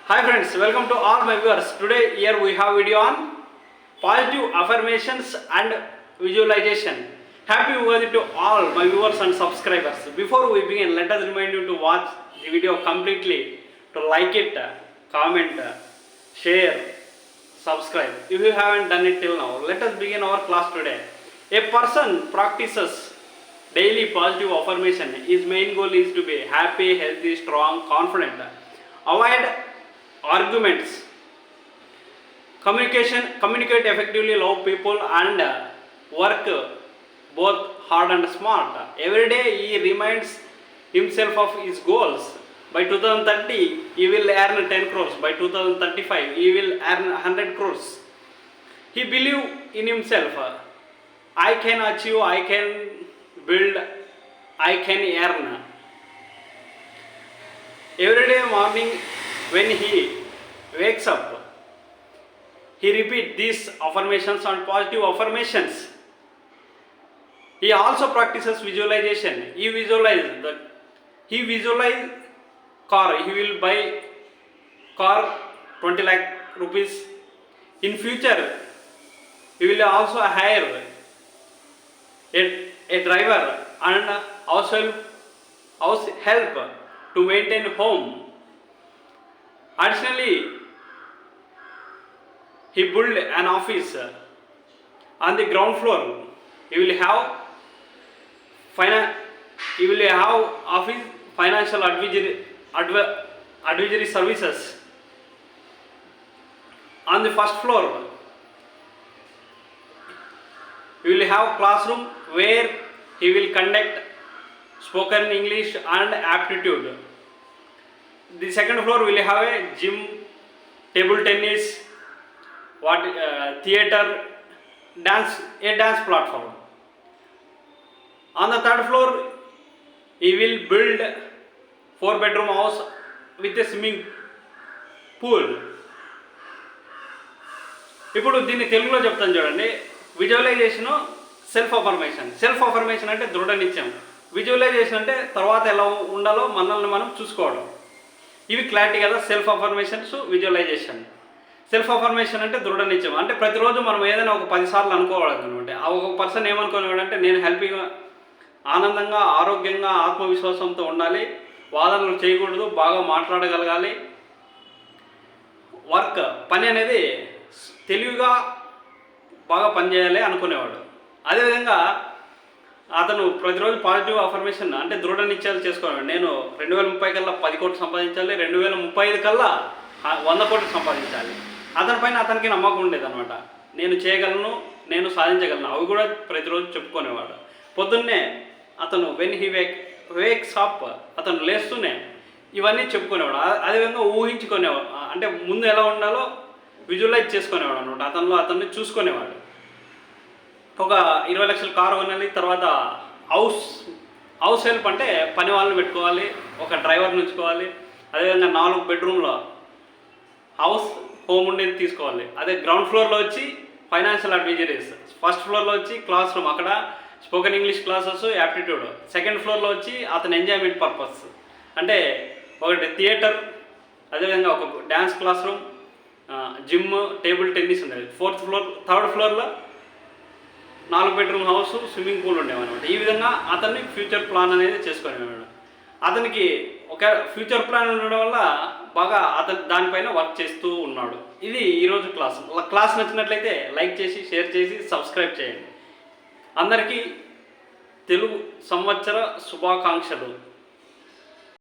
Hi friends, welcome to all my viewers. Today here we have video on positive affirmations and visualization. Happy Diwali to all my viewers and subscribers. Before we begin, let us remind you to watch the video completely, to like it, comment, share, subscribe. If you haven't done it till now, let us begin our class today. A person practices daily positive affirmation. His main goal is to be happy, healthy, strong, confident. Avoid arguments, communicate effectively, love people, and work both hard and smart. Every day he reminds himself of his goals. By 2030 he will earn 10 crores. By 2035 he will earn 100 crores. He believes in himself. I can achieve, I can build, I can earn. Every day morning when he wakes up, he repeats these affirmations and positive affirmations. He also practices visualization. He visualizes car. He will buy car 20 lakh rupees. In future, he will also hire a driver and also help to maintain home. Additionally, he built an office on the ground floor. He will have office financial advisory services. On the first floor, he will have classroom where he will conduct spoken English and aptitude. The second floor will have a gym, table tennis, theater, dance platform. On the third floor, he will build 4-bedroom house with a swimming pool. ఇప్పుడు దీన్ని తెలుగులో చెప్తాను చూడండి. Visualisation, self affirmation అంటే దృఢ నిశ్చయం. Visualisation అంటే తర్వాత ఎలా ఉండాలో మనల్ని మనం చూసుకోవడం. ఇవి క్లారిటీ కదా. Self affirmations, visualization. Self affirmation అంటే దృఢ నిశ్చయం. అంటే ప్రతిరోజు మనం ఏదైనా ఒక 10 సార్లు అనుకోవాలన్నమాట. ఆ ఒక పర్సన్ ఏమనుకోవాలంటే నేను హ్యాపీగా, ఆనందంగా, ఆరోగ్యంగా, ఆత్మవిశ్వాసంతో ఉండాలి, వాదనలు చేయకూడదు, బాగా మాట్లాడగలగాలి, పని అనేది తెలివిగా బాగా పనిచేయాలి అనుకునేవాడు. అదేవిధంగా అతను ప్రతిరోజు పాజిటివ్ అఫర్మేషన్ అంటే దృఢ నిశ్చయాలు చేసుకోవాలి. నేను 2030 కల్లా 10 కోట్లు సంపాదించాలి, 2035 కల్లా 100 కోట్లు సంపాదించాలి. అతని పైన అతనికి నమ్మకం ఉండేది అనమాట. నేను చేయగలను, నేను సాధించగలను. అవి కూడా ప్రతిరోజు చెప్పుకునేవాడు. పొద్దున్నే అతను వెన్ హీ వేక్స్ అప్, అతను లేస్తూనే ఇవన్నీ చెప్పుకునేవాడు. అదేవిధంగా ఊహించుకునేవాడు. అంటే ముందు ఎలా ఉండాలో విజువలైజ్ చేసుకునేవాడు అనమాట. అతన్ని చూసుకునేవాడు. ఒక 20 లక్షల కారు కొనాలి, తర్వాత హౌస్ హెల్ప్ అంటే పని వాళ్ళని పెట్టుకోవాలి, ఒక డ్రైవర్ని ఉంచుకోవాలి. అదేవిధంగా 4 బెడ్రూమ్లో హోమ్ ఉండేది తీసుకోవాలి. అదే గ్రౌండ్ ఫ్లోర్లో వచ్చి ఫైనాన్షియల్ అడ్వైజరీస్, ఫస్ట్ ఫ్లోర్లో వచ్చి క్లాస్ రూమ్, అక్కడ spoken English classes, aptitude. Second ఫ్లోర్లో వచ్చి అతని ఎంజాయ్మెంట్ పర్పస్ అంటే ఒకటి థియేటర్, అదేవిధంగా ఒక dance class room, gym, table tennis ఉండేది. థర్డ్ ఫ్లోర్లో 4 బెడ్రూమ్ హౌస్, స్విమ్మింగ్ పూల్ ఉండేవన్నమాట. ఈ విధంగా అతన్ని ఫ్యూచర్ ప్లాన్ అనేది చేసుకునేవాడు. అతనికి ఒక ఫ్యూచర్ ప్లాన్ ఉండడం వల్ల బాగా అతను దానిపైన వర్క్ చేస్తూ ఉన్నాడు. ఇది ఈరోజు క్లాస్ నచ్చినట్లయితే లైక్ చేసి, షేర్ చేసి, సబ్స్క్రైబ్ చేయండి. అందరికీ తెలుగు సంవత్సర శుభాకాంక్షలు.